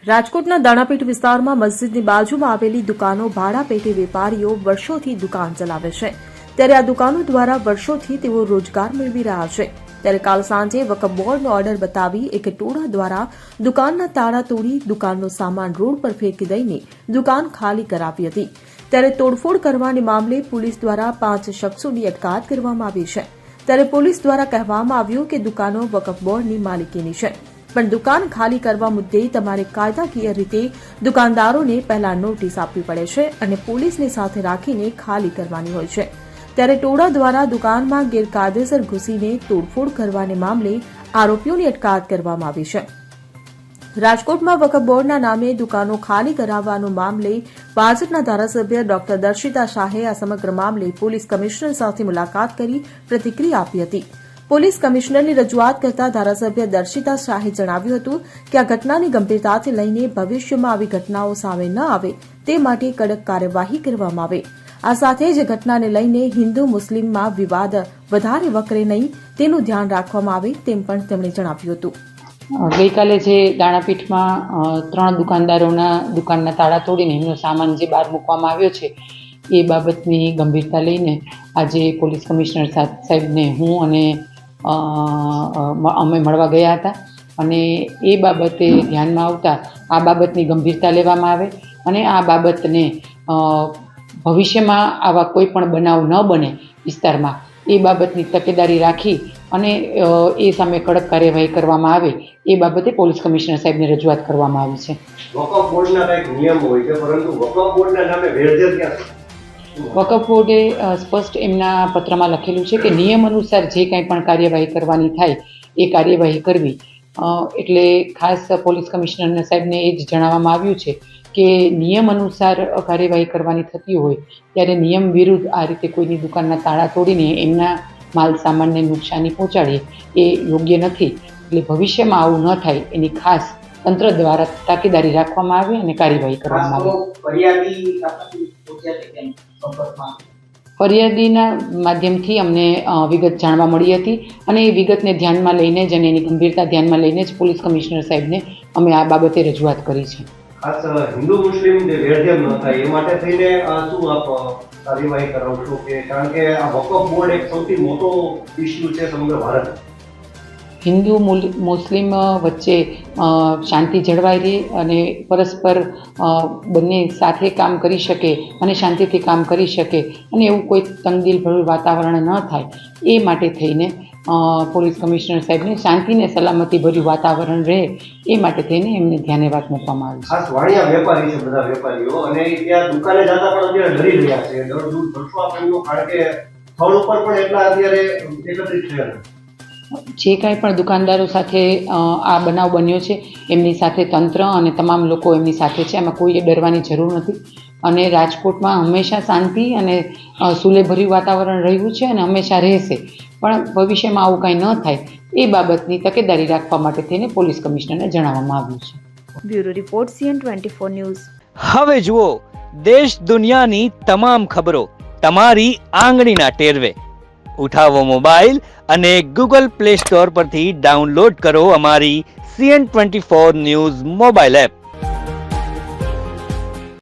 રાજકોટના દાણાપીઠ વિસ્તારમાં મસ્જિદની બાજુમાં આવેલી દુકાનો ભાડા પેટે વેપારીઓ વર્ષોથી દુકાન ચલાવે છે, ત્યારે આ દુકાનો દ્વારા વર્ષોથી તેઓ રોજગાર મેળવી રહ્યા છે. ત્યારે કાલ સાંજે વકફ બોર્ડનો ઓર્ડર બતાવી એક ટોળા દ્વારા દુકાનના તાળા તોડી દુકાનનો સામાન રોડ પર ફેંકી દઈને દુકાન ખાલી કરાવી હતી. ત્યારે તોડફોડ કરવાને મામલે પોલીસ દ્વારા 5 શખ્સોની અટકાયત કરવામાં આવી છે. ત્યારે પોલીસ દ્વારા કહેવામાં આવ્યું કે દુકાનો વકફ બોર્ડની માલિકીની છે, પણ દુકાન ખાલી કરવા મુદ્દે તમારે કાયદાકીય રીતે દુકાનદારોને પહેલા નોટિસ આપવી પડે છે અને પોલીસને સાથે રાખીને ખાલી કરવાની હોય છે. ત્યારે ટોળા દ્વારા દુકાનમાં ગેરકાયદેસર ઘૂસીને તોડફોડ કરવાને મામલે આરોપીઓની અટકાયત કરવામાં આવી છે. રાજકોટમાં વકફ બોર્ડના નામે દુકાનો ખાલી કરાવવાનો મામલે ભાજપના ધારાસભ્ય ડોક્ટર દર્શિતા શાહે આ સમગ્ર મામલે પોલીસ કમિશનર સાથે મુલાકાત કરી પ્રતિક્રિયા આપી હતી. પોલીસ કમિશનરની રજૂઆત કરતા ધારાસભ્ય દર્શિતા શાહે જણાવ્યું હતું કે આ ઘટનાની ગંભીરતાથી લઈને ભવિષ્યમાં આવી ઘટનાઓ સામે ન આવે તે માટે કડક કાર્યવાહી કરવામાં આવે. આ સાથે જ ઘટનાને લઈને હિન્દુ મુસ્લિમમાં વિવાદ વધારે વકરે નહીં તેનું ધ્યાન રાખવામાં આવે તેમ પણ તેમણે જણાવ્યું હતું. ગઈકાલે જે દાણાપીઠમાં 3 દુકાનદારોના દુકાનના તાળા તોડીને એમનો સામાન જે બહાર મૂકવામાં આવ્યો છે એ બાબતની ગંભીરતા લઈને આજે પોલીસ કમિશનર સાહેબને હું અને અમે મળવા ગયા હતા અને એ બાબતે ધ્યાનમાં આવતા આ બાબતની ગંભીરતા લેવામાં આવે અને આ બાબતને ભવિષ્યમાં આવા કોઈ પણ બનાવ ન બને વિસ્તારમાં એ બાબતની તકેદારી રાખી અને એ સામે કડક કાર્યવાહી કરવામાં આવે એ બાબતે પોલીસ કમિશનર સાહેબને રજૂઆત કરવામાં આવી છે. વકફ બોર્ડના કંઈક નિયમ હોય છે, પરંતુ વકફ બોર્ડના નામે વેરઝેર ક્યાં છે? વકફ બોર્ડે સ્પષ્ટ એમના પત્રમાં લખેલું છે કે નિયમ અનુસાર જે કાંઈ પણ કાર્યવાહી કરવાની થાય એ કાર્યવાહી કરવી. એટલે ખાસ પોલીસ કમિશનર સાહેબને એ જ જણાવવામાં આવ્યું છે કે નિયમ અનુસાર કાર્યવાહી કરવાની થતી હોય ત્યારે નિયમ વિરુદ્ધ આ રીતે કોઈની દુકાનના તાળા તોડીને એમના માલ સામાનને નુકસાની પહોંચાડીએ એ યોગ્ય નથી. એટલે ભવિષ્યમાં આવું ન થાય એની ખાસ તંત્ર દ્વારા તાકીદારી રાખવામાં આવે અને કાર્યવાહી કરવામાં આવે. ફરિયાદીના માધ્યમથી અમને વિગત જાણવા મળી હતી અને એ વિગતને ધ્યાનમાં લઈને જ અને એની ગંભીરતા ધ્યાનમાં લઈને જ પોલીસ કમિશનર સાહેબને અમે આ બાબતે રજૂઆત કરી છે. ખાસ હિન્દુ મુસ્લિમ જે વેરઝેર ન થાય એ માટે થઈને શું આપ કાર્યવાહી કરાવશો? કે કારણ કે આ વકફ બોર્ડ એક સૌથી મોટો ઇસ્યુ છે સમગ્ર ભારત. હિન્દુ મુસ્લિમ વચ્ચે શાંતિ જળવાઈ રહે અને પરસ્પર બંને સાથે કામ કરી શકે અને શાંતિથી કામ કરી શકે અને એવું કોઈ તંગદિલભર્યું વાતાવરણ ન થાય એ માટે થઈને પોલીસ કમિશનર સાહેબને શાંતિને સલામતીભર્યું વાતાવરણ રહે એ માટે થઈને એમને ધ્યાને વાત મૂકવામાં આવી છે. ખાસ વાણિયા વેપારી છે બધા વેપારીઓ અને ત્યાં દુકાને જતા પણ અત્યારે ડરી રહ્યા છે. દર દૂર ભરશો આપણને, કારણ કે સ્થળ ઉપર પણ એટલા અત્યારે એકત્રિત થયા. જે કાંઈ પણ દુકાનદારો સાથે આ બનાવ બન્યો છે એમની સાથે તંત્ર અને તમામ લોકો એમની સાથે છે. એમાં કોઈએ ડરવાની જરૂર નથી અને રાજકોટમાં હંમેશા શાંતિ અને સુલેભર્યું વાતાવરણ રહ્યું છે અને હંમેશા રહેશે. પણ ભવિષ્યમાં આવું કાંઈ ન થાય એ બાબતની તકેદારી રાખવા માટે થઈને પોલીસ કમિશનરને જણાવવામાં આવ્યું છે. Bureau report CN24 news. હવે જુઓ દેશ દુનિયાની તમામ ખબરો તમારી આંગળીના ટેરવે. ઉઠાવો મોબાઈલ અને Google Play Store પરથી ડાઉનલોડ કરો અમારી CN24 ન્યૂઝ મોબાઈલ એપ.